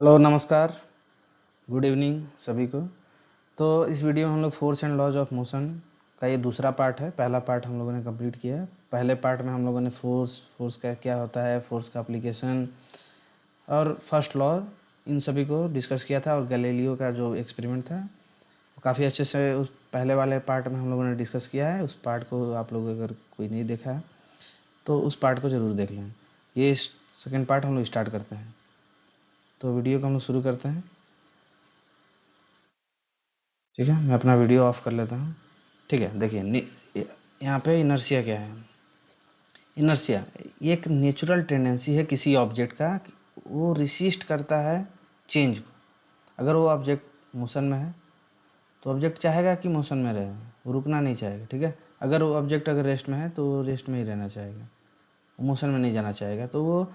Hello नमस्कार, good evening सभी को। तो इस वीडियो में हम लोग force and laws of motion का ये दूसरा पार्ट है। पहला पार्ट हम लोगों ने कंप्लीट किया है। पहले पार्ट में हम लोगों ने फोर्स का क्या होता है, फोर्स का एप्लीकेशन और फर्स्ट लॉ इन सभी को डिस्कस किया था। और गैलीलियो का जो एक्सपेरिमेंट था वो काफ़ी अच्छे से उस पहले वाले पार्ट में हम लोगों ने डिस्कस किया है। उस पार्ट को आप लोग अगर कोई नहीं देखा है तो उस पार्ट को ज़रूर देख लें। ये सेकेंड पार्ट हम लोग स्टार्ट करते हैं। तो वीडियो को हम लोग शुरू करते हैं। ठीक है, मैं अपना वीडियो ऑफ कर लेता हूँ। ठीक है, देखिए यहाँ पे इनर्शिया क्या है। इनर्शिया ये एक नेचुरल टेंडेंसी है किसी ऑब्जेक्ट का, वो रिसिस्ट करता है चेंज को। अगर वो ऑब्जेक्ट मोशन में है तो ऑब्जेक्ट चाहेगा कि मोशन में रहे, वो रुकना नहीं चाहेगा। ठीक है, अगर वो ऑब्जेक्ट अगर रेस्ट में है तो वो रेस्ट में ही रहना चाहेगा, वो मोशन में नहीं जाना चाहेगा। तो वो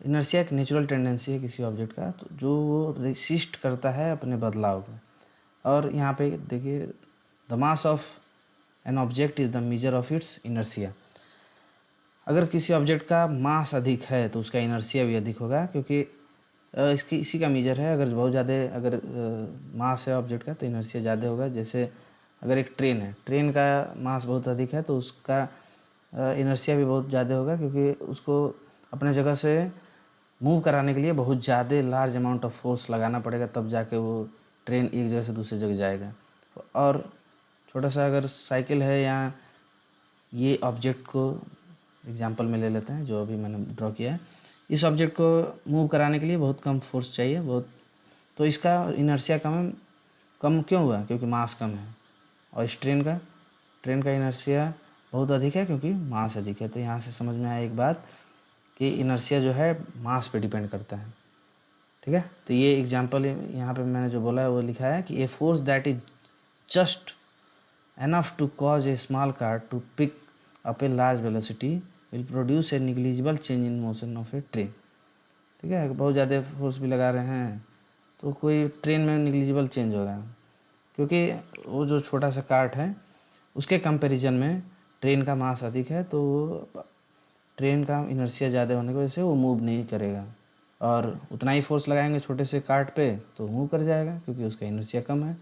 इनर्शिया एक नेचुरल टेंडेंसी है किसी ऑब्जेक्ट का, तो जो वो रिसिस्ट करता है अपने बदलाव को। और यहाँ पे देखिए, the mass of an object is the major of it's inertia. अगर किसी ऑब्जेक्ट का मास अधिक है तो उसका इनर्शिया भी अधिक होगा, क्योंकि इसकी इसी का मेजर है। अगर बहुत ज़्यादा अगर मास है ऑब्जेक्ट का तो इनर्शिया ज़्यादा होगा। जैसे अगर एक ट्रेन है, ट्रेन का मास बहुत अधिक है तो उसका इनर्शिया भी बहुत ज़्यादा होगा, क्योंकि उसको अपने जगह से मूव कराने के लिए बहुत ज़्यादा लार्ज अमाउंट ऑफ फोर्स लगाना पड़ेगा, तब जाके वो ट्रेन एक जगह से दूसरी जगह जाएगा। और छोटा सा अगर साइकिल है, या ये ऑब्जेक्ट को एग्जांपल में ले लेते हैं जो अभी मैंने ड्रॉ किया है। इस ऑब्जेक्ट को मूव कराने के लिए बहुत कम फोर्स चाहिए, बहुत, तो इसका इनर्शिया कम क्यों हुआ? क्योंकि मास कम है। और इस ट्रेन का इनर्शिया बहुत अधिक है क्योंकि मास अधिक है। तो यहाँ से समझ में आया एक बात कि इनर्शिया जो है मास पे डिपेंड करता है। ठीक है, तो ये एग्जांपल यहाँ पे मैंने जो बोला है वो लिखा है कि a force that is just enough to cause a small car to pick up a large velocity will produce a negligible change in motion of a train। ठीक है, बहुत ज़्यादा फोर्स भी लगा रहे हैं तो कोई ट्रेन में निग्लिजिबल चेंज होगा, क्योंकि वो जो छोटा सा कार्ट है उसके कंपैरिजन में ट्रेन का मास अधिक है, तो ट्रेन का इनर्शिया ज़्यादा होने की वजह से वो मूव नहीं करेगा। और उतना ही फोर्स लगाएंगे छोटे से कार्ट पे तो मूव कर जाएगा, क्योंकि उसका इनर्शिया कम है।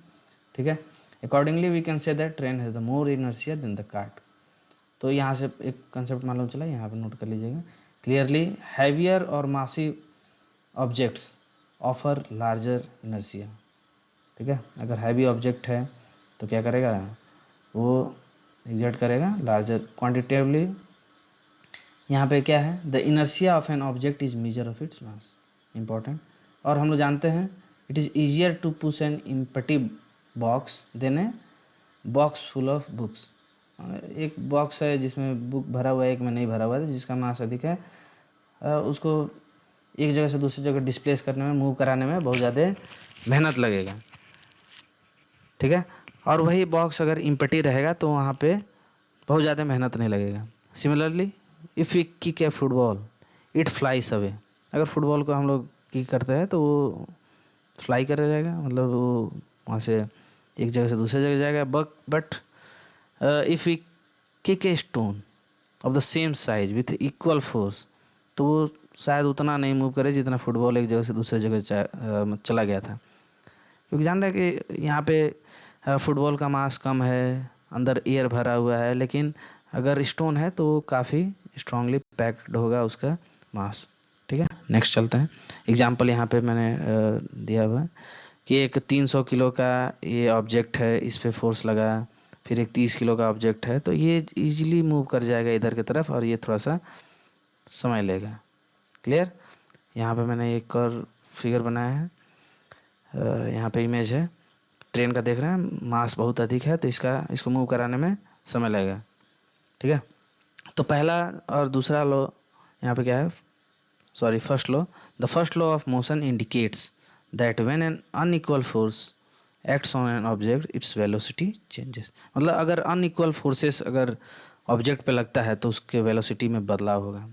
ठीक है, accordingly we can say that train has the more inertia than the cart. तो यहाँ से एक कंसेप्ट मालूम चला, यहाँ पे नोट कर लीजिएगा क्लियरली। हैवियर और massive objects offer larger inertia. ठीक है, अगर हैवी ऑब्जेक्ट है तो क्या करेगा, वो एग्जर्ट करेगा लार्जर क्वांटिटेटिवली। यहाँ पे क्या है, the inertia of an object is measure of its mass, important. और हम लोग जानते हैं it is easier to push an empty box than a box full of books. एक बॉक्स है जिसमें बुक भरा हुआ है, एक में नहीं भरा हुआ है, जिसका मास अधिक है उसको एक जगह से दूसरी जगह डिस्प्लेस करने में, मूव कराने में बहुत ज़्यादा मेहनत लगेगा। ठीक है, और वही बॉक्स अगर इम्पटी रहेगा तो वहाँ पे बहुत ज़्यादा मेहनत नहीं लगेगा। Similarly if we kick a football it flies away. अगर फुटबॉल को हम लोग किक करते हैं तो वो फ्लाई कर जाएगा, मतलब वो वहाँ से एक जगह से दूसरी जगह जाएगा। But if we kick a stone of the same size with equal force, तो वो शायद उतना नहीं मूव करे जितना फुटबॉल एक जगह से दूसरी जगह चला गया था। क्योंकि जान रहे हैं कि यहाँ पे फुटबॉल का मास कम है, अंदर एयर भरा हुआ है, लेकिन अगर स्टोन है तो काफ़ी स्ट्रांगली पैक्ड होगा उसका मास। ठीक है, नेक्स्ट चलते हैं। एग्जाम्पल यहाँ पे मैंने दिया हुआ है कि एक 300 किलो का ये ऑब्जेक्ट है, इस पे फोर्स लगा, फिर एक 30 किलो का ऑब्जेक्ट है, तो ये इजीली मूव कर जाएगा इधर की तरफ, और ये थोड़ा सा समय लेगा। क्लियर? यहाँ पे मैंने एक और फिगर बनाया है, यहाँ पे इमेज है ट्रेन का, देख रहे हैं मास बहुत अधिक है तो इसको मूव कराने में समय लगेगा। ठीक है, तो पहला और दूसरा लॉ यहाँ पे क्या है, sorry first law, the first law of motion indicates that when an unequal force acts on an object its velocity changes. मतलब अगर अनइक्वल फोर्सेस अगर ऑब्जेक्ट पे लगता है तो उसके वेलोसिटी में बदलाव होगा।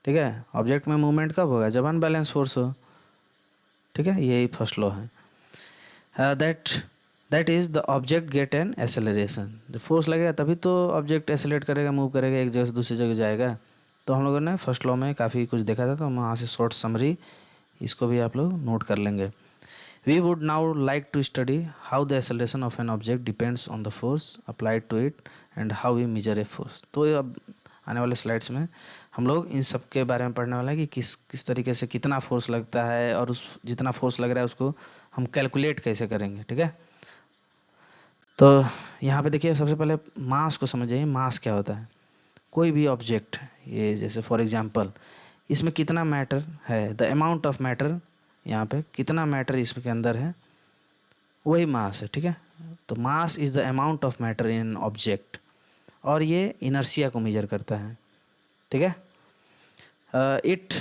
ठीक है, ऑब्जेक्ट में मूवमेंट कब होगा, जब अनबैलेंस फोर्स हो। ठीक है, यही फर्स्ट लॉ है। That is the object get an acceleration. जब फोर्स लगेगा तभी तो ऑब्जेक्ट एक्सेलरेट करेगा, मूव करेगा, एक जगह से दूसरी जगह जाएगा। तो हम लोगों ने फर्स्ट लॉ में काफ़ी कुछ देखा था, तो हम वहाँ से शॉर्ट समरी इसको भी आप लोग नोट कर लेंगे। We would now like to study how the acceleration of an object depends on the force applied to it and how we measure a force. तो अब आने वाले स्लाइड्स में हम लोग इन सब के बारे में पढ़ने वाला है कि किस तरीके से कितना फोर्स लगता है और उस जितना फोर्स लग रहा है उसको हम कैलकुलेट कैसे करेंगे, ठीक है। तो यहाँ पे देखिए सबसे पहले मास को समझिए, मास क्या होता है। कोई भी ऑब्जेक्ट, ये जैसे फॉर एग्जांपल इसमें कितना मैटर है, द अमाउंट ऑफ मैटर, यहाँ पे कितना मैटर इसके अंदर है वही मास है, ठीक है। तो mass is the amount of matter in object, और ये इनर्शिया को मेजर करता है, ठीक है। It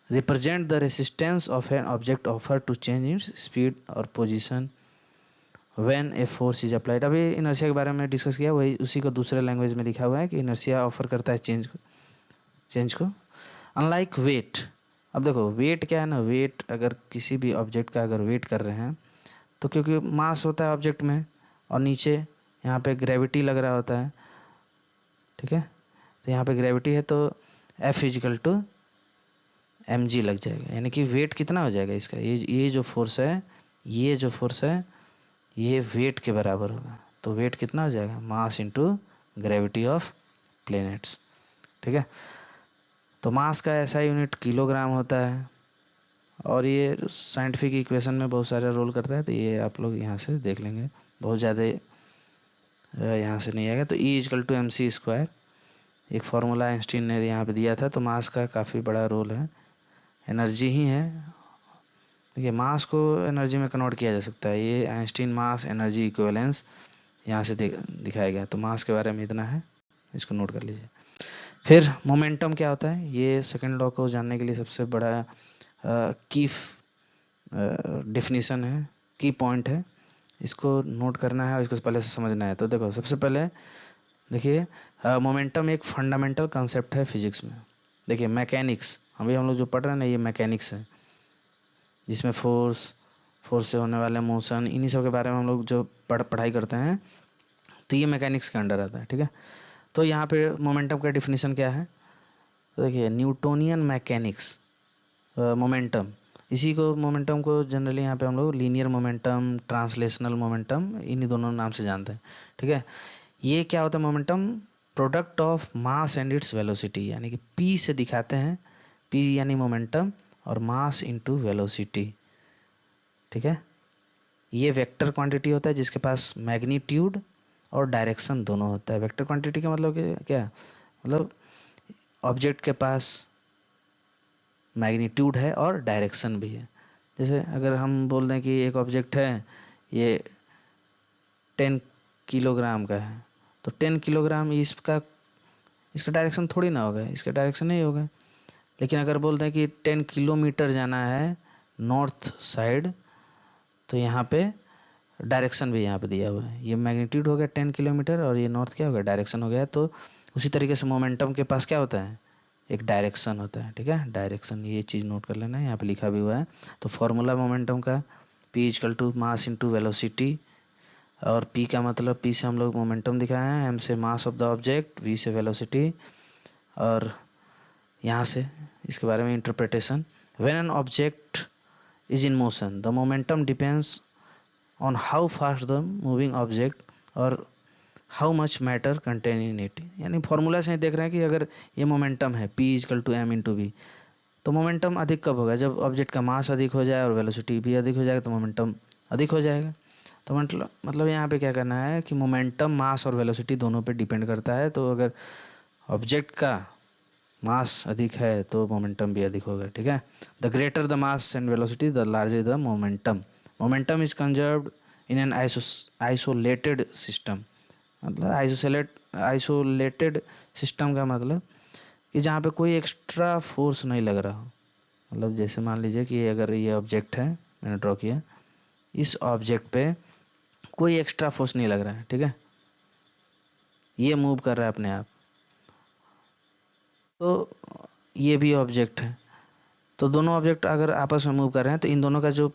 represent the resistance of an object offer to change its speed और position when a force is applied. अभी इनर्शिया के बारे में डिस्कस किया, वही उसी को दूसरे लैंग्वेज में लिखा हुआ है कि इनर्शिया ऑफर करता है चेंज को अनलाइक वेट। अब देखो वेट क्या है ना, वेट अगर किसी भी ऑब्जेक्ट का अगर वेट कर रहे हैं तो क्योंकि मास होता है ऑब्जेक्ट में और नीचे यहाँ पे ग्रेविटी लग रहा होता है, ठीक है। तो यहाँ पे ग्रेविटी है तो F इजिकल टू mg लग जाएगा, यानी कि वेट कितना हो जाएगा इसका, ये जो फोर्स है, ये जो फोर्स है ये वेट के बराबर होगा। तो वेट कितना हो जाएगा, mass into gravity of planets, ठीक है। तो मास का ऐसा यूनिट किलोग्राम होता है और ये साइंटिफिक इक्वेशन में बहुत सारे रोल करता है, तो ये आप लोग यहाँ से देख लेंगे, बहुत ज़्यादा यहाँ से नहीं आएगा। तो E इजकल टू mc², एक फार्मूला आइंस्टीन ने यहाँ पे दिया था। तो मास का काफ़ी बड़ा रोल है, एनर्जी ही है। देखिए मास को एनर्जी में कन्वर्ट किया जा सकता है, ये आइंस्टीन मास एनर्जी इक्विवेलेंस यहाँ से दिखाया गया। तो मास के बारे में इतना है, इसको नोट कर लीजिए। फिर मोमेंटम क्या होता है, ये सेकंड लॉ को जानने के लिए सबसे बड़ा की डेफिनेशन है, की पॉइंट है, इसको नोट करना है और इसको पहले से समझना है। तो देखो सबसे पहले देखिए मोमेंटम एक फंडामेंटल कंसेप्ट है फिजिक्स में। देखिए मैकेनिक्स, अभी हम लोग जो पढ़ रहे हैं ना, ये मैकेनिक्स है, जिसमें फोर्स से होने वाले मोशन, इन्हीं सब के बारे में हम लोग जो पढ़ाई करते हैं, तो ये मैकेनिक्स के अंडर आता है, ठीक है। तो यहाँ पे मोमेंटम का डिफिनीशन क्या है, तो देखिए न्यूटोनियन मैकेनिक्स मोमेंटम, इसी को मोमेंटम को जनरली यहाँ पे हम लोग लीनियर मोमेंटम, ट्रांसलेशनल मोमेंटम, इन्हीं दोनों नाम से जानते हैं, ठीक है। ये क्या होता है momentum, product of mass and its velocity, यानी कि P से दिखाते हैं, P यानी मोमेंटम और मास इनटू वेलोसिटी, ठीक है। ये वेक्टर क्वांटिटी होता है जिसके पास मैग्नीट्यूड और डायरेक्शन दोनों होता है। वेक्टर क्वांटिटी का मतलब क्या, मतलब ऑब्जेक्ट के पास मैग्नीट्यूड है और डायरेक्शन भी है। जैसे अगर हम बोल दें कि एक ऑब्जेक्ट है ये 10 किलोग्राम का है, तो 10 किलोग्राम इसका डायरेक्शन थोड़ी ना होगा, इसका डायरेक्शन नहीं होगा। लेकिन अगर बोलते हैं कि 10 किलोमीटर जाना है नॉर्थ साइड, तो यहाँ पे डायरेक्शन भी यहाँ पे दिया हुआ है, ये मैग्नीट्यूड हो गया 10 किलोमीटर और ये नॉर्थ क्या हो गया, डायरेक्शन हो गया। तो उसी तरीके से मोमेंटम के पास क्या होता है, एक डायरेक्शन होता है, ठीक है। डायरेक्शन, ये चीज़ नोट कर लेना है, यहाँ पे लिखा भी हुआ है। तो फॉर्मूला मोमेंटम का P equal to mass into velocity, और P का मतलब P से हम लोग मोमेंटम दिखाए हैं, M से mass of the object, V से वेलोसिटी, और यहाँ से इसके बारे में interpretation, when an object is in motion the momentum depends on how fast the moving object और how much matter contain in it. यानी फॉर्मूला से ही देख रहे हैं कि अगर ये मोमेंटम है P equal to M into V, तो मोमेंटम अधिक कब होगा, जब ऑब्जेक्ट का मास अधिक हो जाए और वेलोसिटी भी अधिक हो जाएगा, तो मोमेंटम अधिक हो जाएगा। तो मतलब यहाँ पे क्या करना है कि मोमेंटम मास और वेलोसिटी दोनों पे डिपेंड करता है। तो अगर ऑब्जेक्ट का मास अधिक है तो मोमेंटम भी अधिक होगा, ठीक है। The greater the mass and velocity the larger the momentum. Momentum is conserved in an isolated system. मतलब आइसोलेटेड सिस्टम का मतलब कि जहाँ पे कोई एक्स्ट्रा फोर्स नहीं लग रहा हो। मतलब जैसे मान लीजिए कि अगर ये ऑब्जेक्ट है, मैंने ड्रॉ किया, इस ऑब्जेक्ट पे कोई एक्स्ट्रा फोर्स नहीं लग रहा है, ठीक है, ये मूव कर रहा है अपने आप। तो ये भी ऑब्जेक्ट है, तो दोनों ऑब्जेक्ट अगर आपस में मूव कर रहे हैं तो इन दोनों का जो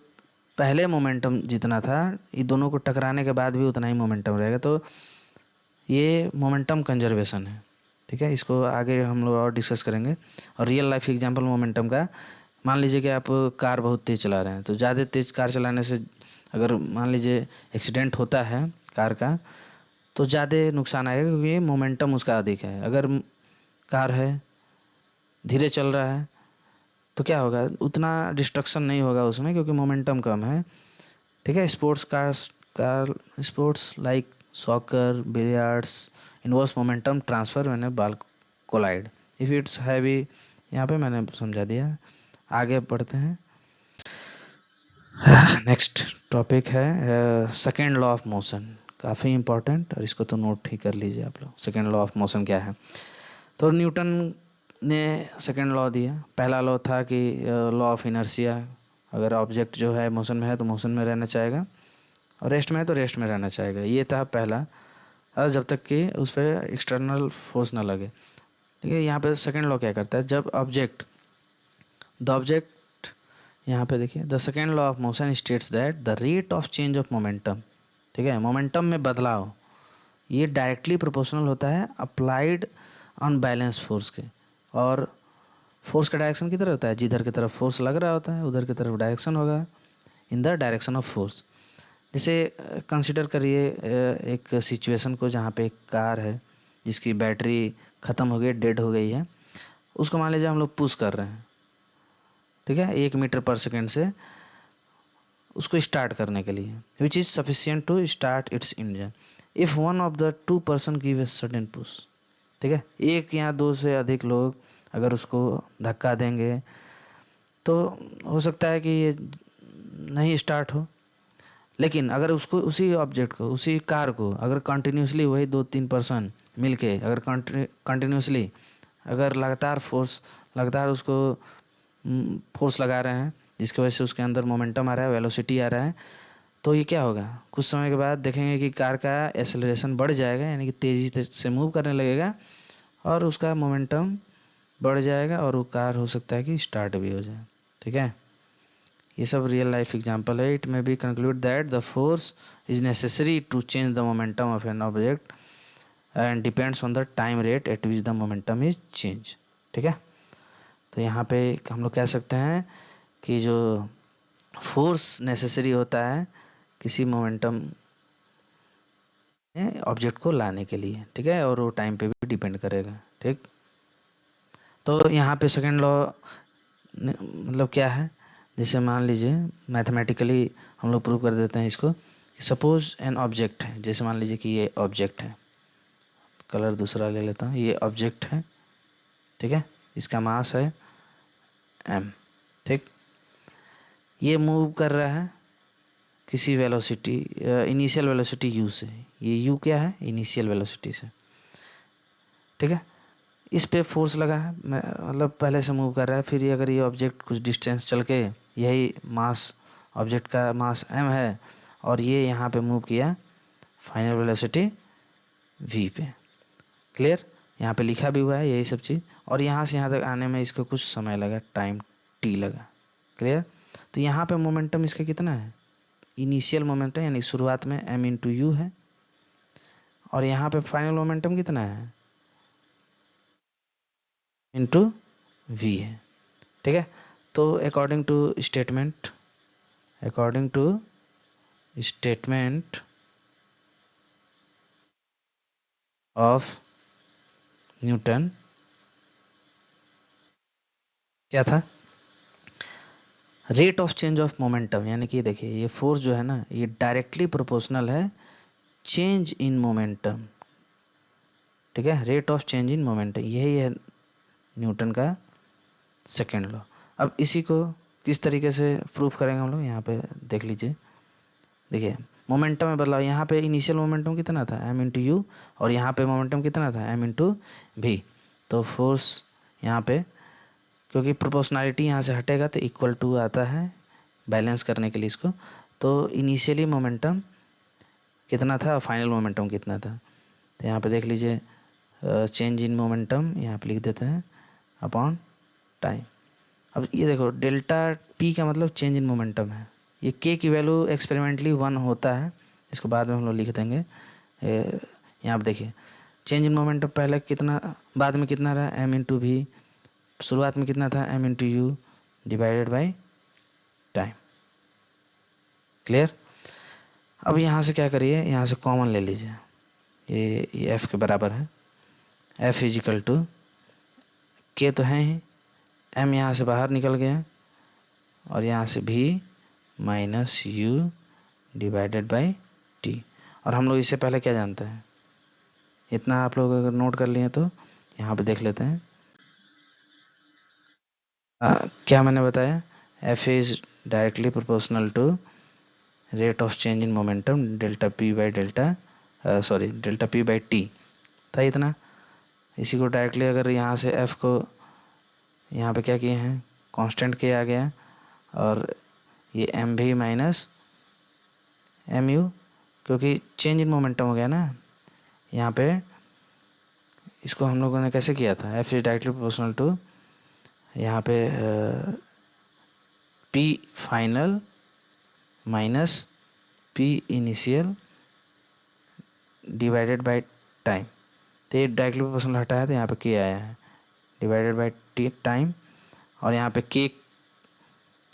पहले मोमेंटम जितना था, इन दोनों को टकराने के बाद भी उतना ही मोमेंटम रहेगा। तो ये मोमेंटम कंजर्वेशन है, ठीक है। इसको आगे हम लोग और डिस्कस करेंगे। और रियल लाइफ एग्जांपल मोमेंटम का, मान लीजिए कि आप कार बहुत तेज चला रहे हैं, तो ज़्यादा तेज कार चलाने से अगर मान लीजिए एक्सीडेंट होता है कार का, तो ज़्यादा नुकसान आएगा, क्योंकि मोमेंटम उसका अधिक है। अगर कार है, धीरे चल रहा है, तो क्या होगा, उतना डिस्ट्रक्शन नहीं होगा उसमें, क्योंकि मोमेंटम कम है। ठीक है। Car sports like soccer, billiards involves momentum transfer when a ball collide if it's heavy. यहाँ पे मैंने समझा दिया, आगे बढ़ते हैं। नेक्स्ट टॉपिक है सेकेंड लॉ ऑफ मोशन, काफ़ी इंपॉर्टेंट, और इसको तो नोट ही कर लीजिए आप लोग। सेकेंड लॉ ऑफ मोशन क्या है? तो न्यूटन ने सेकेंड लॉ दिया। पहला लॉ था कि लॉ ऑफ इनर्शिया, अगर ऑब्जेक्ट जो है मोशन में है तो मोशन में रहना चाहेगा, और रेस्ट में है तो रेस्ट में रहना चाहेगा। ये था पहला, और जब तक कि उस पर एक्सटर्नल फोर्स ना लगे। ठीक है। यहाँ पे सेकेंड लॉ क्या करता है, जब द ऑब्जेक्ट, यहाँ पे देखिए, the second law of motion states that the rate of change of momentum, ठीक है, मोमेंटम में बदलाव, ये डायरेक्टली प्रोपोर्शनल होता है अप्लाइड ऑन बैलेंस फोर्स के। और फोर्स का डायरेक्शन किधर होता है, जिधर की तरफ फोर्स लग रहा होता है उधर की तरफ डायरेक्शन होगा, in the direction of force. जैसे कंसिडर करिए एक सिचुएशन को जहाँ पे एक कार है जिसकी बैटरी ख़त्म हो गई, डेड हो गई है। उसको मान लीजिए हम लोग पुश कर रहे हैं, ठीक है, 1 मीटर पर सेकेंड से उसको स्टार्ट करने के लिए, which is sufficient to start its engine if one of the two person give a sudden push. ठीक है। एक या दो से अधिक लोग अगर उसको धक्का देंगे तो हो सकता है कि ये नहीं स्टार्ट हो। लेकिन अगर उसको, उसी ऑब्जेक्ट को, उसी कार को अगर कंटिन्यूसली वही 2-3 पर्सन मिलके अगर कंटिन्यूसली अगर लगातार उसको फोर्स लगा रहे हैं, जिसकी वजह से उसके अंदर मोमेंटम आ रहा है, वेलोसिटी आ रहा है, तो ये क्या होगा, कुछ समय के बाद देखेंगे कि कार का एक्सेलरेशन बढ़ जाएगा, यानी कि तेज़ी से मूव करने लगेगा, और उसका मोमेंटम बढ़ जाएगा, और वो कार हो सकता है कि स्टार्ट भी हो जाए। ठीक है। ये सब रियल लाइफ एग्जांपल है। It may be conclude that the force is necessary to change the momentum of an object and depends on the time rate at which the momentum is change. ठीक है। तो यहाँ पे हम लोग कह सकते हैं कि जो फोर्स नेसेसरी होता है किसी मोमेंटम ऑब्जेक्ट को लाने के लिए, ठीक है, और वो टाइम पे भी डिपेंड करेगा। ठीक। तो यहाँ पे सेकेंड लॉ मतलब क्या है, जैसे मान लीजिए मैथमेटिकली हम लोग प्रूव कर देते हैं इसको। सपोज एन ऑब्जेक्ट है, जैसे मान लीजिए कि ये ऑब्जेक्ट है, कलर दूसरा ले लेता हूँ, ये ऑब्जेक्ट है, ठीक है, इसका मास है m। ठीक। ये मूव कर रहा है किसी वेलोसिटी, इनिशियल वेलोसिटी u से। ये u क्या है, इनिशियल वेलोसिटी से। ठीक है। इस पे फोर्स लगा है, मतलब पहले से मूव कर रहा है। फिर ये अगर ये ऑब्जेक्ट कुछ डिस्टेंस चल के, यही मास, ऑब्जेक्ट का मास m है, और ये यहाँ पे मूव किया फाइनल वेलोसिटी v पे। क्लियर। यहाँ पे लिखा भी हुआ है यही सब चीज़, और यहाँ से यहाँ तक आने में इसको कुछ समय लगा, टाइम t लगा। क्लियर। तो यहाँ पे मोमेंटम इसका कितना है, इनिशियल मोमेंटम, यानी शुरुआत में m इंटू यू है, और यहाँ पे फाइनल मोमेंटम कितना है, इंटू v है। ठीक है। तो according to statement of Newton, क्या था, rate of change of momentum, यानी कि देखिए ये फोर्स जो है ना, ये डायरेक्टली प्रोपोर्शनल है चेंज इन मोमेंटम। ठीक है। Rate of change in momentum, यही है न्यूटन का सेकेंड लॉ। अब इसी को किस तरीके से प्रूफ करेंगे हम लोग, यहाँ पे देख लीजिए। देखिए मोमेंटम में बदलाव, यहाँ पे इनिशियल मोमेंटम कितना था m इंटू यू, और यहाँ पे मोमेंटम कितना था m इंटू भी। तो फोर्स यहाँ पे, क्योंकि प्रोपोर्शनैलिटी यहाँ से हटेगा तो इक्वल टू आता है बैलेंस करने के लिए इसको। तो इनिशियली मोमेंटम कितना था, फाइनल मोमेंटम कितना था, तो यहाँ पे देख लीजिए चेंज इन मोमेंटम यहाँ पे लिख देते हैं अपॉन टाइम। अब ये देखो डेल्टा पी का मतलब चेंज इन मोमेंटम है। ये के की वैल्यू एक्सपेरिमेंटली 1 होता है, इसको बाद में हम लोग लिख देंगे। यहाँ पे देखिए चेंज इन मोमेंटम पहले कितना, बाद में कितना रहा m इंटू भी, शुरुआत में कितना था m into you, divided by time. Clear. अब यहाँ से क्या करिए, यहाँ से कॉमन ले लीजिए, ये एफ के बराबर है, एफ इजिकल टू के तो है ही, एम यहाँ से बाहर निकल गया और यहाँ से भी minus you divided by T. और हम लोग इससे पहले क्या जानते हैं, इतना आप लोग अगर नोट कर लिए तो यहाँ पे देख लेते हैं। क्या मैंने बताया, F is directly proportional to rate of change in momentum delta P by delta P by T था इतना। इसी को डायरेक्टली अगर यहाँ से एफ को यहाँ पे क्या किए हैं, कांस्टेंट किया गया, और ये एम भी माइनस एम यू, क्योंकि चेंज इन मोमेंटम हो गया ना यहाँ पे। इसको हम लोगों ने कैसे किया था, F is directly proportional to यहाँ पे P final minus P initial divided by time. तो ये डायरेक्टली प्रोपोर्शनल हटाया तो यहाँ पे के आया है डिवाइडेड बाय टाइम, और यहाँ पे के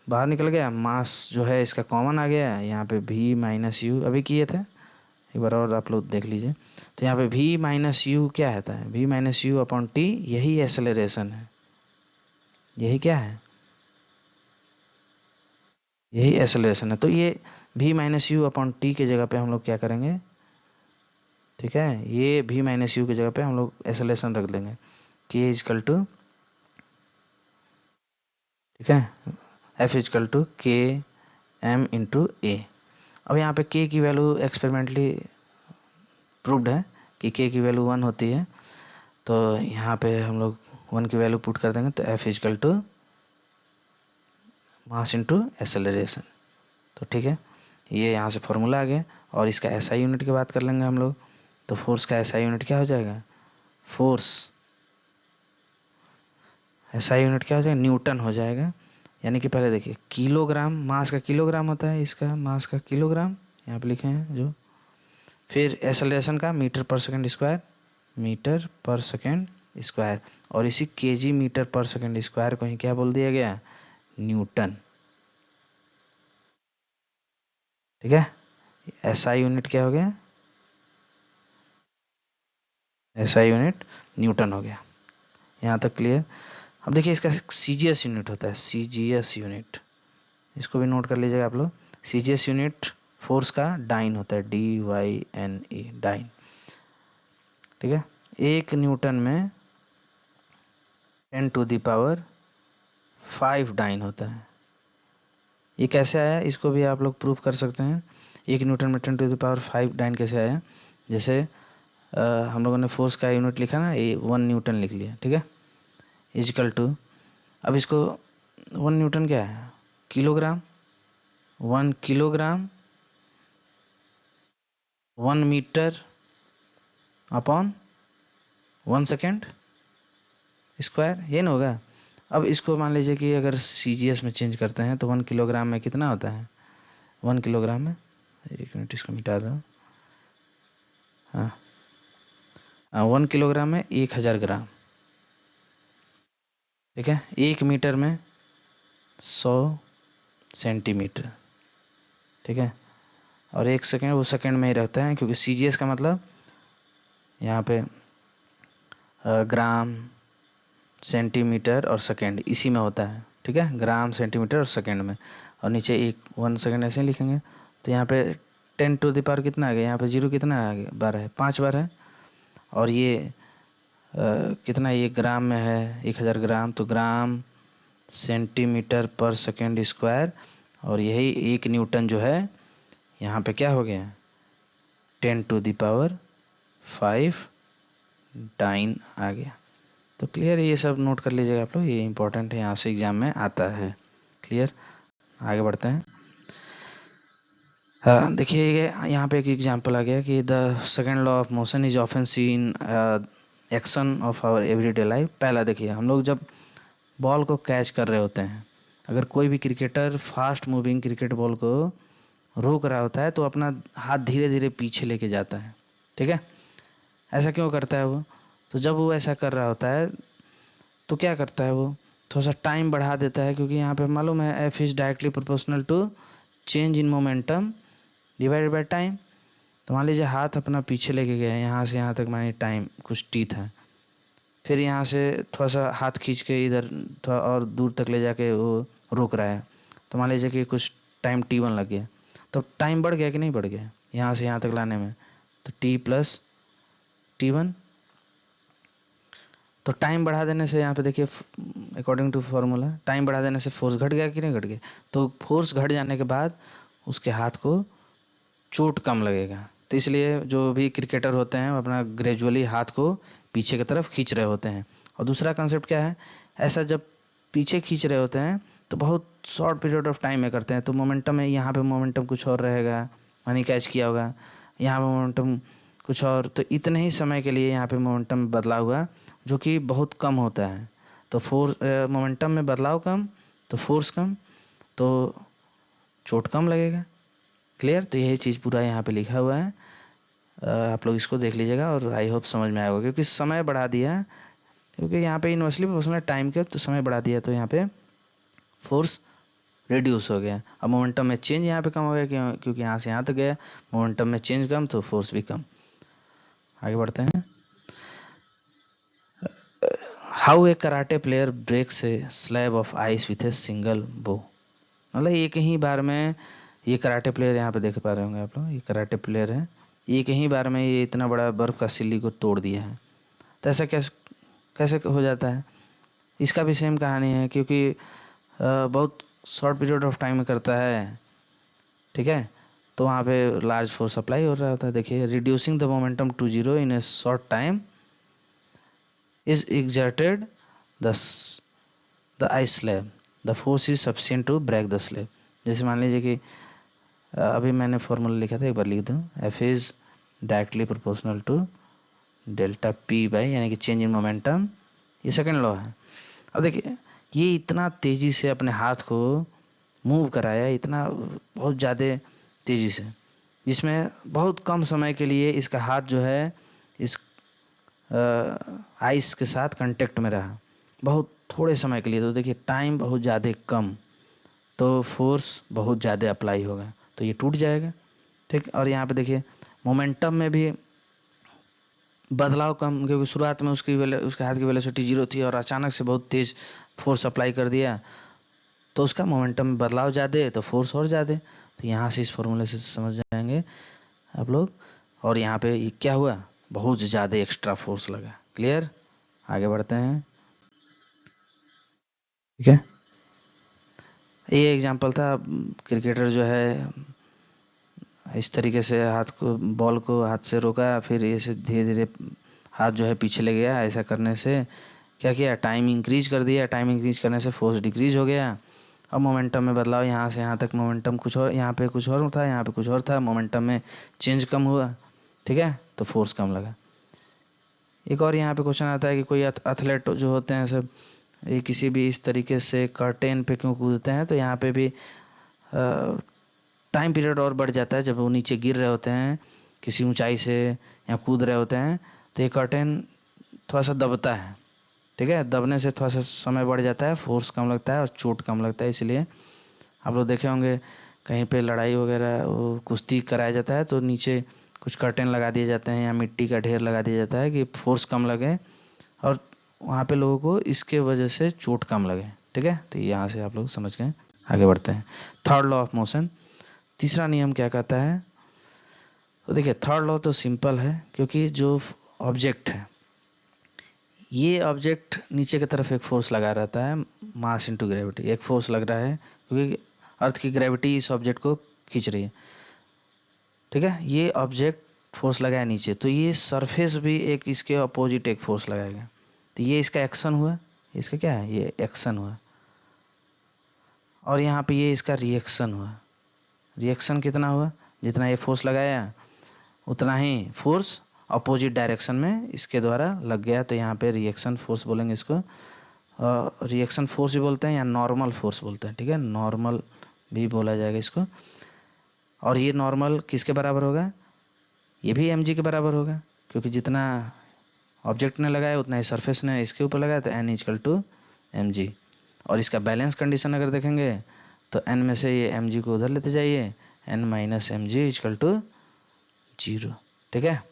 बाहर निकल गया, मास जो है इसका कॉमन आ गया है, यहाँ पे v माइनस यू अभी किए थे, एक बार और आप लोग देख लीजिए। तो यहाँ पे v माइनस यू क्या आता है, v minus you upon T, यही एक्सेलरेशन है, यही क्या है, यही एक्सेलरेशन है। तो ये v minus you upon T के जगह पे हम लोग क्या करेंगे, ठीक है, ये v माइनस यू की जगह पे हम लोग एक्सेलरेशन रख देंगे, k इजकल टू, ठीक है, f इजकल टू के एम इंटू ए। अब यहाँ पे k की वैल्यू एक्सपेरिमेंटली प्रूव्ड है कि k की वैल्यू 1 होती है, तो यहाँ पे हम लोग 1 की वैल्यू पुट कर देंगे, तो f is equal to mass into acceleration. तो ठीक है, ये यहाँ से फॉर्मूला आ गया। और इसका एसआई यूनिट की बात कर लेंगे हम लोग, तो फोर्स का एसआई यूनिट क्या हो जाएगा, फोर्स एसआई यूनिट क्या हो जाएगा, न्यूटन हो जाएगा। यानी कि पहले देखिए किलोग्राम, मास का किलोग्राम होता है, इसका मास का किलोग्राम यहाँ पे लिखे हैं जो, फिर एक्सेलरेशन का मीटर पर सेकंड स्क्वायर, मीटर पर सेकंड स्क्वायर, और इसी केजी मीटर पर सेकंड स्क्वायर को ही क्या बोल दिया गया, न्यूटन। ठीक है, एसआई यूनिट क्या हो गया, एसआई यूनिट न्यूटन हो गया। यहाँ तक क्लियर। अब देखिए इसका सीजीएस यूनिट होता है, सीजीएस यूनिट, इसको भी नोट कर लीजिएगा आप लोग। सीजीएस यूनिट फोर्स का डाइन होता है, DYNE, डाइन। ठीक है, 1 न्यूटन में 10⁵ डाइन होता है। ये कैसे आया, इसको भी आप लोग प्रूव कर सकते हैं। 1 न्यूटन में 10⁵ डाइन कैसे आया, जैसे हम लोगों ने फोर्स का यूनिट लिखा ना, ये 1 न्यूटन लिख लिया, ठीक है, इजिकल टू, अब इसको 1 न्यूटन क्या है, kilogram, 1 kilogram 1 metre upon 1 second square, ये ना होगा। अब इसको मान लीजिए कि अगर सीजीएस में चेंज करते हैं तो 1 किलोग्राम में कितना होता है, 1 किलोग्राम में, एक मिनट इसको मिटा दो, हाँ 1 किलोग्राम में 1000 ग्राम, ठीक है, 1 मीटर में 100 सेंटीमीटर, ठीक है, और 1 सेकेंड वो सेकेंड में ही रहता है, क्योंकि सीजीएस का मतलब यहाँ पे ग्राम सेंटीमीटर और सेकेंड इसी में होता है, ठीक है, ग्राम सेंटीमीटर और सेकेंड में, और नीचे 1 सेकेंड ऐसे लिखेंगे। तो यहाँ पे 10⁻⁴ कितना आ गया, यहाँ पे 0 कितना आ गया, बार है, 5 बार है, और ये कितना, ये ग्राम में है 1000 ग्राम, तो ग्राम सेंटीमीटर पर सेकेंड स्क्वायर, और यही 1 न्यूटन जो है यहाँ पे क्या हो गया, 10⁵ डाइन आ गया। तो क्लियर, ये सब नोट कर लीजिएगा आप लोग, ये इंपॉर्टेंट है, यहाँ से एग्जाम में आता है। क्लियर, आगे बढ़ते हैं। देखिए यहाँ पे एक एग्जांपल आ गया कि the second law of motion is often seen action of our everyday life. पहला देखिए, हम लोग जब बॉल को कैच कर रहे होते हैं, अगर कोई भी cricketer fast moving cricket ball को रोक रहा होता है तो अपना हाथ धीरे धीरे पीछे लेके जाता है, ठीक है। ऐसा क्यों करता है वो, तो जब वो ऐसा कर रहा होता है तो क्या करता है वो, थोड़ा सा टाइम बढ़ा देता है, क्योंकि यहाँ पे मालूम है F is directly proportional to change in momentum divided by time. तो मान लीजिए हाथ अपना पीछे लेके गए, यहाँ से यहाँ तक मानिए टाइम कुछ टी था, फिर यहाँ से थोड़ा सा हाथ खींच के इधर थोड़ा और दूर तक ले जाके वो रोक रहा है, तो मान लीजिए कि कुछ टाइम t1 लग गया, तो टाइम बढ़ गया कि नहीं बढ़ गया यहाँ से यहाँ तक लाने में, तो t प्लस t1। तो टाइम बढ़ा देने से यहाँ पे देखिए अकॉर्डिंग टू फॉर्मूला टाइम बढ़ा देने से फोर्स घट गया कि नहीं घट गया, तो फोर्स घट जाने के बाद उसके हाथ को चोट कम लगेगा। तो इसलिए जो भी क्रिकेटर होते हैं वो अपना ग्रेजुअली हाथ को पीछे की तरफ खींच रहे होते हैं। और दूसरा कंसेप्ट क्या है, ऐसा जब पीछे खींच रहे होते हैं तो बहुत शॉर्ट पीरियड ऑफ टाइम में करते हैं, तो मोमेंटम में यहाँ पे मोमेंटम कुछ और रहेगा, मानी कैच किया होगा, यहाँ पे मोमेंटम कुछ और, तो इतने ही समय के लिए यहाँ पे मोमेंटम बदलाव हुआ जो कि बहुत कम होता है। तो फोर्स मोमेंटम में बदलाव कम तो फोर्स कम, तो चोट कम लगेगा। क्लियर? तो यही चीज़ पूरा यहाँ पे लिखा हुआ है, आप लोग इसको देख लीजिएगा और आई होप समझ में आएगा, क्योंकि समय बढ़ा दिया, क्योंकि यहाँ पे इन्वर्सली प्रोपोर्शनल टाइम के तो समय बढ़ा दिया, तो यहाँ पे फोर्स रिड्यूस हो गया। अब मोमेंटम में चेंज यहाँ पे कम हो गया, क्योंकि यहाँ से यहाँ तक गया, मोमेंटम में चेंज कम तो फोर्स भी कम। आगे बढ़ते हैं। How a karate player breaks a slab of ice with a single blow. मतलब एक ही बार में ये कराटे प्लेयर, यहाँ पे देख पा रहे होंगे आप लोग, ये कराटे प्लेयर है, एक ही बार में ये इतना बड़ा बर्फ का सिल्ली को तोड़ दिया है। तो ऐसा कैसे हो जाता है, इसका भी सेम कहानी है, क्योंकि बहुत शॉर्ट पीरियड ऑफ टाइम में करता है, ठीक है, तो वहाँ पे लार्ज फोर्स अप्लाई हो रहा होता है। देखिए, reducing the momentum to zero in a short time is exerted the ice slab, the force is sufficient to break the slab. जैसे मान लीजिए कि अभी मैंने फॉर्मूला लिखा था, एक बार लिख दूँ, F is directly proportional to delta P by, यानी कि चेंज इन मोमेंटम, ये सेकंड लॉ है। अब देखिए ये इतना तेजी से अपने हाथ को मूव कराया, इतना बहुत ज़्यादा तेजी से, जिसमें बहुत कम समय के लिए इसका हाथ जो है इस आइस के साथ कांटेक्ट में रहा, बहुत थोड़े समय के लिए, तो देखिए टाइम बहुत ज़्यादा कम, तो फोर्स बहुत ज़्यादा अप्लाई होगा, तो ये टूट जाएगा, ठीक। और यहाँ पे देखिए मोमेंटम में भी बदलाव कम, क्योंकि शुरुआत में उसके हाथ की वेलोसिटी 0 थी और अचानक से बहुत तेज फोर्स अप्लाई कर दिया, तो उसका मोमेंटम में बदलाव ज़्यादा है तो फोर्स और ज़्यादा। तो यहाँ से इस फॉर्मूले से समझ जाएंगे आप लोग। और यहाँ पे ये क्या हुआ, बहुत ज़्यादा एक्स्ट्रा फोर्स लगा। क्लियर? आगे बढ़ते हैं, ठीक है। ये एग्जांपल था, क्रिकेटर जो है इस तरीके से बॉल को हाथ से रोका, फिर ऐसे धीरे धीरे हाथ जो है पीछे ले गया, ऐसा करने से क्या किया, टाइम इंक्रीज कर दिया, टाइम इंक्रीज करने से फोर्स डिक्रीज हो गया। अब मोमेंटम में बदलाव, यहाँ से यहाँ तक मोमेंटम कुछ और, यहाँ पे कुछ और था, यहाँ पे कुछ और था, मोमेंटम में चेंज कम हुआ, ठीक है, तो फोर्स कम लगा। एक और यहाँ पे क्वेश्चन आता है कि कोई एथलेट जो होते हैं सब, ये किसी भी इस तरीके से कर्टेन पे क्यों कूदते हैं, तो यहाँ पे भी टाइम पीरियड और बढ़ जाता है। जब वो नीचे गिर रहे होते हैं किसी ऊंचाई से या कूद रहे होते हैं, तो ये कर्टेन थोड़ा सा दबता है, ठीक है, दबने से थोड़ा सा समय बढ़ जाता है, फोर्स कम लगता है और चोट कम लगता है। इसलिए आप लोग देखे होंगे कहीं पे लड़ाई वगैरह वो कुश्ती कराया जाता है तो नीचे कुछ कर्टेन लगा दिए जाते हैं या मिट्टी का ढेर लगा दिया जाता है कि फोर्स कम लगे और वहाँ पे लोगों को इसके वजह से चोट कम लगे, ठीक है। तो यहाँ से आप लोग समझ गए। आगे बढ़ते हैं, थर्ड लॉ ऑफ मोशन, तीसरा नियम क्या कहता है। तो देखिए थर्ड लॉ तो सिंपल है, क्योंकि जो ऑब्जेक्ट है, ये ऑब्जेक्ट नीचे की तरफ एक फोर्स लगा रहता है, मास इनटू ग्रेविटी, एक फोर्स लग रहा है क्योंकि अर्थ की ग्रेविटी इस ऑब्जेक्ट को खींच रही है, ठीक है। ये ऑब्जेक्ट फोर्स लगाया नीचे, तो ये सरफेस भी एक इसके अपोजिट एक फोर्स लगाएगा, तो ये इसका एक्शन हुआ, इसका क्या है, ये एक्शन हुआ, और यहाँ पे ये इसका रिएक्शन हुआ। रिएक्शन कितना हुआ, जितना ये फोर्स लगाया उतना ही फोर्स अपोजिट डायरेक्शन में इसके द्वारा लग गया, तो यहाँ पे रिएक्शन फोर्स बोलेंगे इसको, रिएक्शन फोर्स भी बोलते हैं या नॉर्मल फोर्स बोलते हैं, ठीक है, नॉर्मल भी बोला जाएगा इसको। और ये नॉर्मल किसके बराबर होगा, ये भी mg के बराबर होगा, क्योंकि जितना ऑब्जेक्ट ने लगाया उतना ही सरफेस ने इसके ऊपर लगाया, तो n = mg। और इसका बैलेंस कंडीशन अगर देखेंगे तो n में से ये mg को उधर लेते जाइए, n minus M G equal to 0। ठीक है,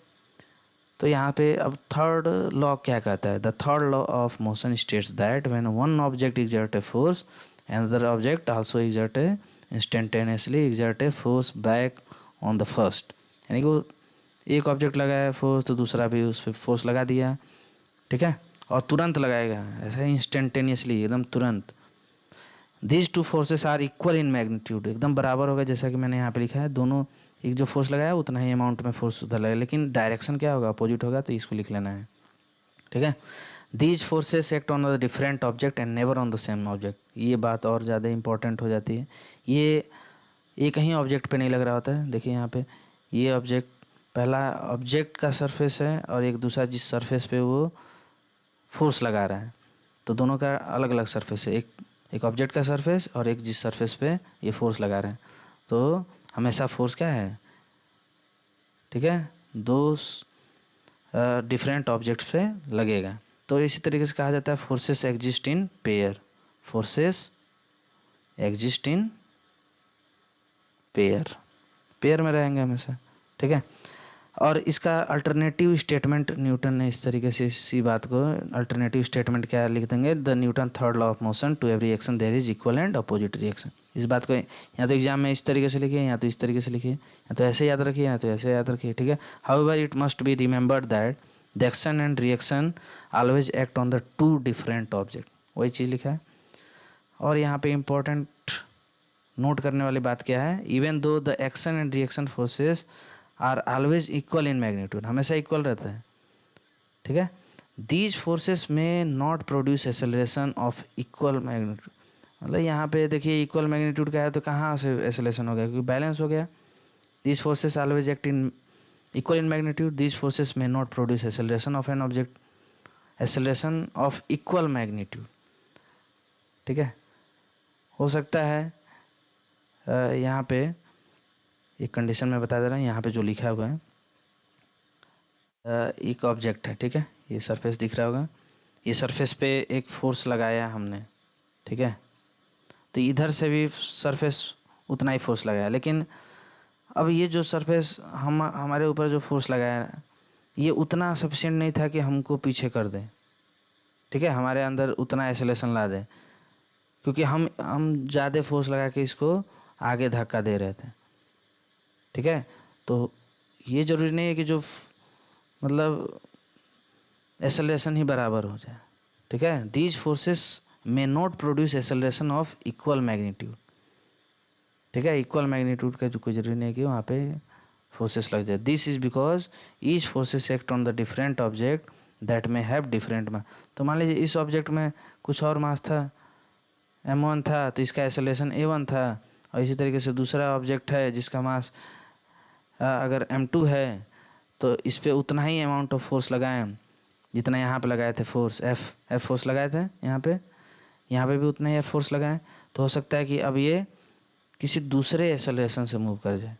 तो यहाँ पे अब थर्ड लॉ क्या कहता है? The third law of motion states that when one object exert a force another object also exert a instantaneously exert a force back on the first। यानी कि एक ऑब्जेक्ट लगाया फोर्स तो दूसरा भी उस पर फोर्स लगा दिया। ठीक है, और तुरंत लगाएगा, ऐसा इंस्टेंटेनियसली, एकदम तुरंत। These two forces are equal in magnitude, एकदम बराबर होगा, जैसा कि मैंने यहाँ पे लिखा है, दोनों एक जो फोर्स लगाया उतना ही अमाउंट में फोर्स उधर लगेगा, लेकिन डायरेक्शन क्या होगा? अपोजिट होगा, तो इसको लिख लेना है। ठीक है, these forces act on the different object and never on the same object. ये बात और ज़्यादा इंपॉर्टेंट हो जाती है। ये एक ही ऑब्जेक्ट पे नहीं लग रहा होता है। देखिए यहाँ पे ये ऑब्जेक्ट, पहला ऑब्जेक्ट का सरफेस है और एक दूसरा जिस सरफेस पे वो फोर्स लगा रहा है, तो दोनों का अलग अलग सरफेस है। एक ऑब्जेक्ट का सरफेस और एक जिस सरफेस पे ये फोर्स लगा रहे हैं, तो हमेशा फोर्स क्या है? ठीक है, दो डिफरेंट ऑब्जेक्ट्स पे लगेगा। तो इसी तरीके से कहा जाता है forces exist in pair, forces exist in pair, pair में रहेंगे हमेशा। ठीक है, और इसका अल्टरनेटिव स्टेटमेंट न्यूटन ने इस तरीके से इसी बात को अल्टरनेटिव स्टेटमेंट क्या लिख देंगे? The Newton third law of motion, to every action there is equal and opposite reaction. इस बात को या तो एग्जाम में इस तरीके से लिखिए, या तो इस तरीके से लिखिए, या तो ऐसे याद रखिए, या तो ऐसे याद रखिए। ठीक है, however it must be remembered that the action and reaction always act on the two different object, वही चीज़ लिखा है। और यहाँ पे इंपॉर्टेंट नोट करने वाली बात क्या है? Even though the action and reaction forces are always equal in magnitude, हमेशा इक्वल रहता है। ठीक है, these forces may not produce acceleration of equal magnitude. मतलब यहाँ पे देखिए इक्वल मैग्नीट्यूड का है तो कहाँ से एक्सेलरेशन हो गया? क्योंकि बैलेंस हो गया। These forces always act in equal in magnitude, these forces may not produce acceleration of an object, acceleration of equal magnitude. ठीक है, हो सकता है यहाँ पे एक कंडीशन में बता दे रहा हूँ, यहाँ पे जो लिखा हुआ है, एक ऑब्जेक्ट है। ठीक है, ये सरफेस दिख रहा होगा, ये सरफेस पे एक फोर्स लगाया हमने। ठीक है, तो इधर से भी सरफेस उतना ही फोर्स लगाया, लेकिन अब ये जो सरफेस हमारे ऊपर जो फोर्स लगाया, ये उतना सफिशिएंट नहीं था कि हमको पीछे कर दे। ठीक है, हमारे अंदर उतना एक्सेलरेशन ला दे, क्योंकि हम ज़्यादा फोर्स लगा के इसको आगे धक्का दे रहे थे। ठीक है, तो ये जरूरी नहीं है कि जो मतलब एक्सेलरेशन ही बराबर हो जाए। ठीक है, these forces may not produce acceleration of equal magnitude. ठीक है, इक्वल मैग्नीट्यूड का जो कोई जरूरी नहीं है कि वहाँ पे फोर्सेस लग जाए। This is because each forces act on the different object that में हैव डिफरेंट मास। तो मान लीजिए इस ऑब्जेक्ट में कुछ और मास था, m1 था, तो इसका एक्सेलरेशन a1 था, और इसी तरीके से दूसरा ऑब्जेक्ट है जिसका मास अगर m2 है, तो इस पे उतना ही अमाउंट ऑफ फोर्स लगाएं जितना यहाँ पे लगाए थे फोर्स, एफ फोर्स लगाए थे यहाँ पे भी उतना ही फोर्स लगाएं। तो हो सकता है कि अब ये किसी दूसरे एक्सेलरेशन से मूव कर जाए।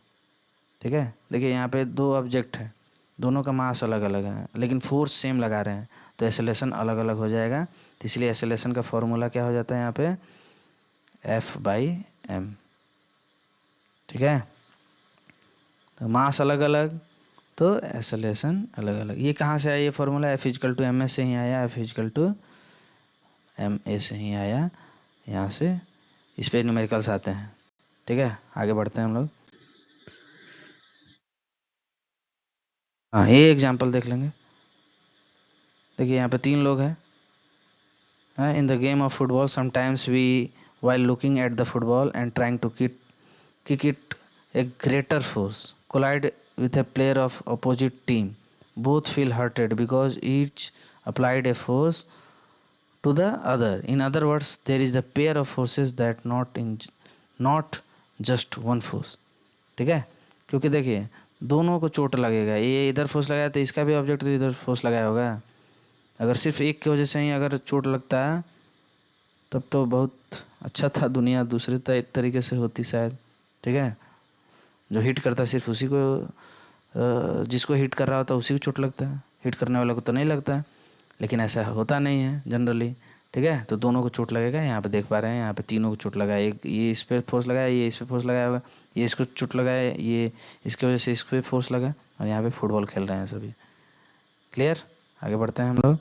ठीक है, देखिए यहाँ पे दो ऑब्जेक्ट है, दोनों का मास अलग अलग है, लेकिन फोर्स सेम लगा रहे हैं, तो एक्सेलरेशन अलग अलग हो जाएगा। तो इसलिए एक्सेलरेशन का फॉर्मूला क्या हो जाता है यहाँ पे? F/m। ठीक है, तो मास अलग अलग तो एक्सेलरेशन अलग अलग। ये कहाँ से आया ये फॉर्मूला? F=ma से ही आया, F=ma से ही आया, यहाँ से इस पे न्यूमेरिकल्स आते हैं। ठीक है, आगे बढ़ते हैं हम लोग। हाँ, ये एग्जांपल देख लेंगे। देखिए यहाँ पे 3 लोग हैं। In the game of football sometimes we while looking at the football and trying to kick it a greater force collide with a player of opposite team, both feel hurted because each applied a force to the other. In other words, there is a pair of forces that not just one force। ठीक है, क्योंकि देखिए दोनों को चोट लगेगा, ये इधर फोर्स लगाया तो इसका भी ऑब्जेक्ट तो इधर फोर्स लगाया होगा। अगर सिर्फ एक की वजह से ही अगर चोट लगता है तब तो बहुत अच्छा था, दुनिया दूसरे तरीके से होती शायद। ठीक है, जो हिट करता है सिर्फ उसी को, जिसको हिट कर रहा होता है उसी को चोट लगता है, हिट करने वाले को तो नहीं लगता है। लेकिन ऐसा होता नहीं है जनरली। ठीक है। तो दोनों को चोट लगेगा, यहाँ पे देख पा रहे हैं, यहाँ पे तीनों को चोट लगा है। एक ये इस पे फोर्स लगाया, ये इस पे फोर्स लगाया होगा, ये इसको चोट लगाया, ये इसकी वजह से इस पे फोर्स लगा, और यहाँ पे फुटबॉल खेल रहे हैं सभी। क्लियर? आगे बढ़ते हैं हम लोग।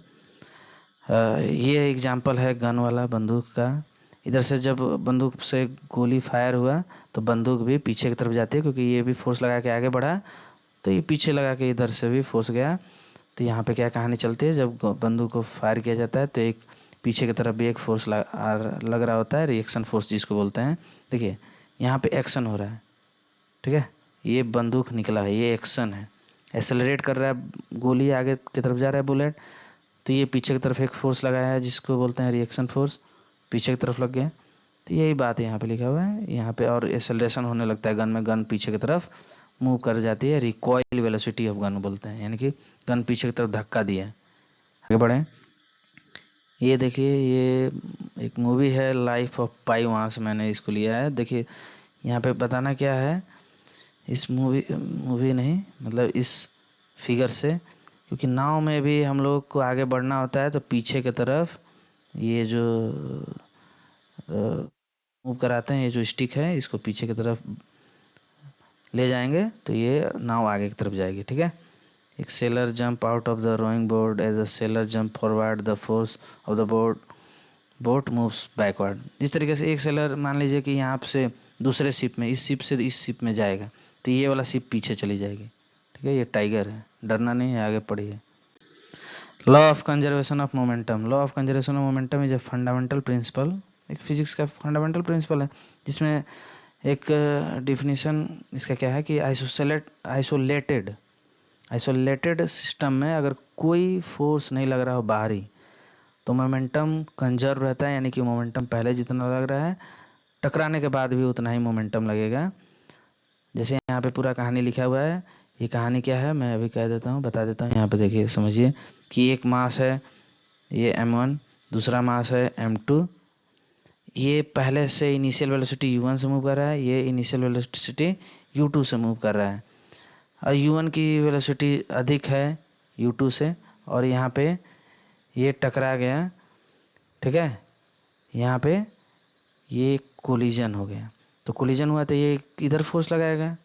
ये एग्जाम्पल है गन वाला, बंदूक का। इधर से जब बंदूक से गोली फायर हुआ तो बंदूक भी पीछे की तरफ जाती है, क्योंकि ये भी फोर्स लगा के आगे बढ़ा, तो ये पीछे लगा के इधर से भी फोर्स गया। तो यहाँ पे क्या कहानी चलती है, जब बंदूक को फायर किया जाता है तो एक पीछे की तरफ भी एक फोर्स लग रहा होता है, रिएक्शन फोर्स जिसको बोलते हैं। देखिए यहाँ पे एक्शन हो रहा है, ठीक है, ये बंदूक निकला है, ये एक्शन है, एक्सेलरेट कर रहा है, गोली आगे की तरफ जा रहा है बुलेट, तो ये पीछे की तरफ एक फोर्स लगाया है जिसको बोलते हैं रिएक्शन फोर्स, पीछे की तरफ लग गया। तो यही बात यहाँ पे लिखा हुआ है यहाँ पे, और एक्सेलरेशन होने लगता है गन में, गन पीछे की तरफ मूव कर जाती है, रिकॉइल वेलोसिटी ऑफ गन बोलते हैं, यानी कि गन पीछे की तरफ धक्का दिया। आगे बढ़े। ये देखिए ये एक मूवी है लाइफ ऑफ पाई, वहाँ से मैंने इसको लिया है। देखिए यहाँ पे बताना क्या है, इस मूवी नहीं मतलब इस फिगर से, क्योंकि नाव में भी हम लोग को आगे बढ़ना होता है तो पीछे की तरफ ये जो मूव कराते हैं, ये जो स्टिक है इसको पीछे की तरफ ले जाएंगे तो ये नाव आगे की तरफ जाएगी। ठीक है। एक sailor jump out of the rowing boat, as a sailor jump forward the force of the boat moves backward. जिस तरीके से एक सेलर मान लीजिए कि यहाँ से दूसरे शिप में, इस शिप से इस शिप में जाएगा तो ये वाला शिप पीछे चली जाएगी। ठीक है, ये टाइगर है, डरना नहीं है, आगे पढ़िए। Law of conservation of momentum. Law of conservation of momentum is a fundamental principle, एक फिजिक्स का फंडामेंटल प्रिंसिपल है, जिसमें एक डिफिनीशन इसका क्या है कि आइसोलेटेड सिस्टम में अगर कोई फोर्स नहीं लग रहा हो बाहरी, तो मोमेंटम कंजर्व रहता है, यानी कि मोमेंटम पहले जितना लग रहा है टकराने के बाद भी उतना ही मोमेंटम लगेगा। जैसे यहाँ पे पूरा कहानी लिखा हुआ है, ये कहानी क्या है मैं अभी कह देता हूँ, बता देता हूँ। यहाँ पे देखिए समझिए कि एक मास है ये m1, दूसरा मास है m2, ये पहले से इनिशियल वेलोसिटी u1 से मूव कर रहा है, ये इनिशियल वेलोसिटी u2 से मूव कर रहा है, और u1 की वेलोसिटी अधिक है u2 से, और यहाँ पे ये टकरा गया। ठीक है, यहाँ पे ये कोलिजन हो गया, तो कोलिजन हुआ तो ये इधर फोर्स लगाएगा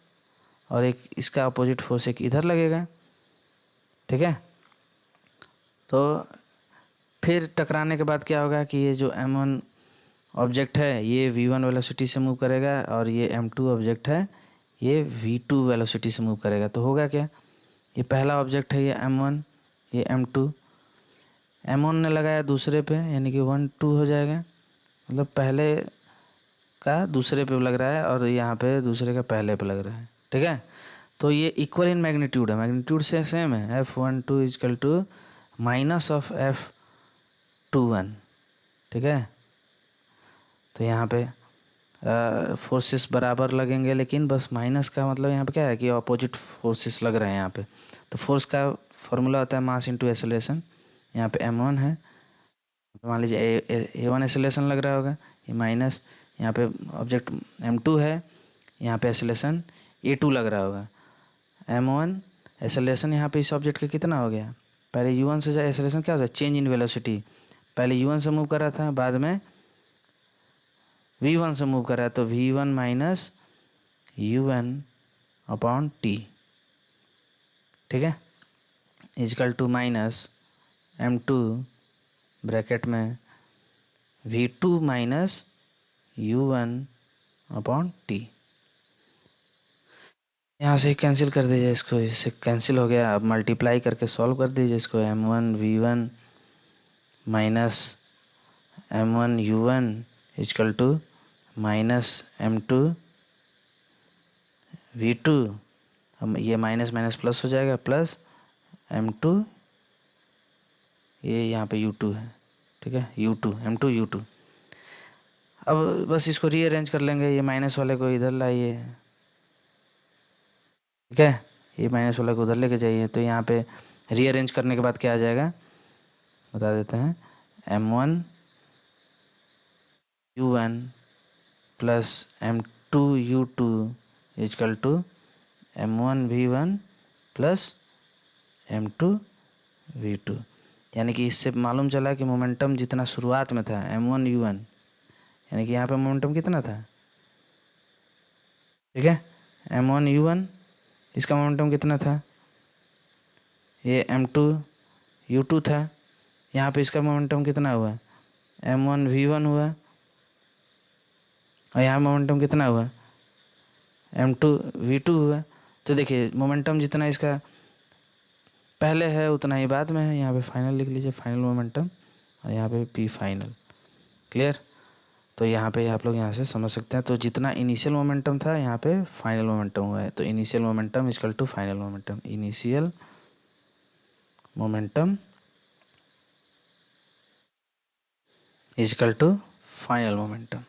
और एक इसका अपोजिट फोर्स एक इधर लगेगा। ठीक है, तो फिर टकराने के बाद क्या होगा कि ये जो m1 ऑब्जेक्ट है ये v1 वेलोसिटी से मूव करेगा, और ये m2 ऑब्जेक्ट है ये v2 वेलोसिटी से मूव करेगा। तो होगा क्या, ये पहला ऑब्जेक्ट है ये m1, ये m2, m1 ने लगाया दूसरे पे, यानी कि 1 2 हो जाएगा, मतलब पहले का दूसरे पे लग रहा है और यहाँ पे दूसरे का पहले पे लग रहा है। ठीक है, तो ये इक्वल इन मैग्नीट्यूड है, मैग्नीट्यूड से सेम है, F12 is equal to minus of F21। ठीक है, तो यहाँ पे फोर्सेस बराबर लगेंगे, लेकिन बस माइनस का मतलब यहाँ पे क्या है कि अपोजिट फोर्सेस लग रहे हैं यहाँ पे। तो फोर्स का फॉर्मूला होता है मास इंटू एक्सेलरेशन। यहाँ पे m1 है, मान लीजिए a1 एक्सेलरेशन लग रहा होगा, ये माइनस, यहाँ पे ऑब्जेक्ट m2 है, यहाँ पे एक्सेलरेशन a2 लग रहा होगा। m1 एक्सेलरेशन यहाँ पे इस ऑब्जेक्ट का कितना हो गया, पहले u1 से एक्सेलरेशन क्या होता है, चेंज इन वेलोसिटी, पहले u1 से मूव कर रहा था, बाद में v1 से मूव कर रहा है, तो v1 minus u1 upon t। ठीक है, is equal to minus m2 bracket में v2 minus u1 upon t। यहाँ से कैंसिल कर दीजिए इसको, इससे कैंसिल हो गया। अब मल्टीप्लाई करके सॉल्व कर दीजिए इसको, m1 v1 minus m1 u1 is equal to minus m2 v2, हम ये माइनस माइनस प्लस हो जाएगा, प्लस m2, ये यहाँ पे u2 है। ठीक है, u2 m2 u2। अब बस इसको रीअरेंज कर लेंगे, ये माइनस वाले को इधर लाइए। ठीक है, ये माइनस वाला को उधर लेके जाइए, तो यहाँ पे रीअरेंज करने के बाद क्या आ जाएगा बता देते हैं, m1 u1 plus m2 u2 is equal to m1 v1 plus m2 v2। यानी कि इससे मालूम चला कि मोमेंटम जितना शुरुआत में था m1 u1, यानी कि यहाँ पे मोमेंटम कितना था, ठीक है, m1 u1, इसका मोमेंटम कितना था, ये m2 u2 था, यहाँ पे इसका मोमेंटम कितना हुआ, m1 v1 हुआ, और यहाँ मोमेंटम कितना हुआ, m2 v2 हुआ। तो देखिए मोमेंटम जितना इसका पहले है उतना ही बाद में है, यहाँ पे फाइनल लिख लीजिए, फाइनल मोमेंटम, और यहाँ पे p फाइनल। क्लियर? तो यहाँ पे आप लोग यहाँ से समझ सकते हैं। तो जितना इनिशियल मोमेंटम था यहाँ पे फाइनल मोमेंटम हुआ है, तो initial momentum equal to final momentum, initial momentum equal to final momentum.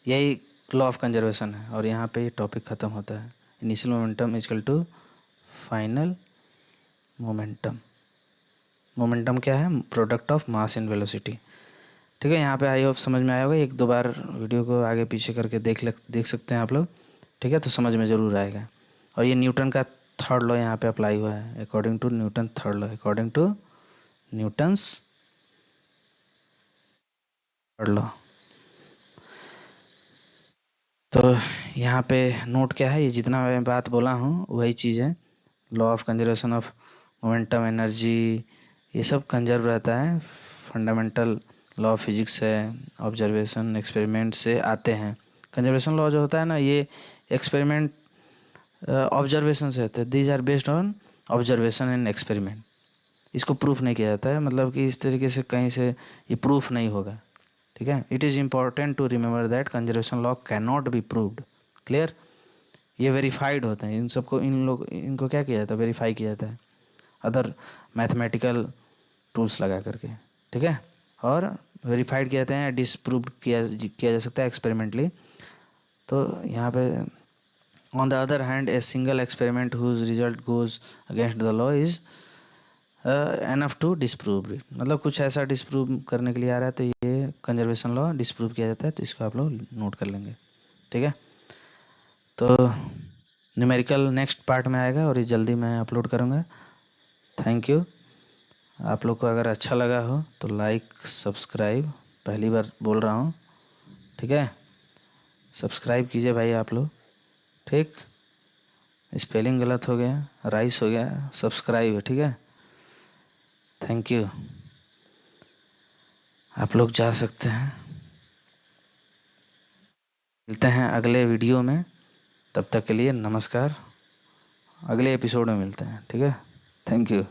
यही लॉ ऑफ कंजर्वेशन है, और यहाँ पे टॉपिक खत्म होता है। Initial momentum equal to final momentum. Momentum क्या है, product of mass in velocity. ठीक है, यहाँ पे आई होप समझ में आया होगा। एक दो बार वीडियो को आगे पीछे करके देख सकते हैं आप लोग, ठीक है, तो समझ में ज़रूर आएगा। और ये न्यूटन का थर्ड लॉ यहाँ पे अप्लाई हुआ है, according to Newton third law, according to Newton's third law. तो यहाँ पे नोट क्या है, ये जितना मैं बात बोला हूँ वही चीज़ है। Law of conservation of momentum, energy, ये सब कंजर्व रहता है। फंडामेंटल लॉ ऑफ फिजिक्स है, ऑब्जर्वेशन एक्सपेरिमेंट से आते हैं। कंजर्वेशन लॉ जो होता है ना, ये एक्सपेरिमेंट ऑब्जर्वेशन से आते हैं। These are based on observation and experiment. इसको प्रूफ नहीं किया जाता है, मतलब कि इस तरीके से कहीं से ये प्रूफ नहीं होगा, ठीक है। It is important to remember that conservation law can not be proved. Clear? ये वेरीफाइड होते हैं, इन सबको इनको क्या किया जाता है, वेरीफाई किया जाता है अदर मैथमेटिकल टूल्स लगा करके, ठीक है, और वेरीफाइड किया जाते हैं, डिसप्रूव किया जा सकता है एक्सपेरिमेंटली। तो यहाँ पे on the other hand a single experiment whose result goes against the law is enough to disprove it. मतलब कुछ ऐसा डिसप्रूव करने के लिए आ रहा है तो ये कंजर्वेशन लॉ डिसप्रूव किया जाता है, तो इसको आप लोग नोट कर लेंगे, ठीक है। तो न्यूमेरिकल नेक्स्ट पार्ट में आएगा और ये जल्दी मैं अपलोड करूँगा। Thank you. आप लोग को अगर अच्छा लगा हो तो लाइक सब्सक्राइब, पहली बार बोल रहा हूँ, ठीक है, सब्सक्राइब कीजिए भाई आप लोग, ठीक। स्पेलिंग गलत हो गया, राइस हो गया, सब्सक्राइब है, ठीक है। Thank you. आप लोग जा सकते हैं। मिलते हैं अगले वीडियो में, तब तक के लिए नमस्कार। अगले एपिसोड में मिलते हैं, ठीक है। Thank you.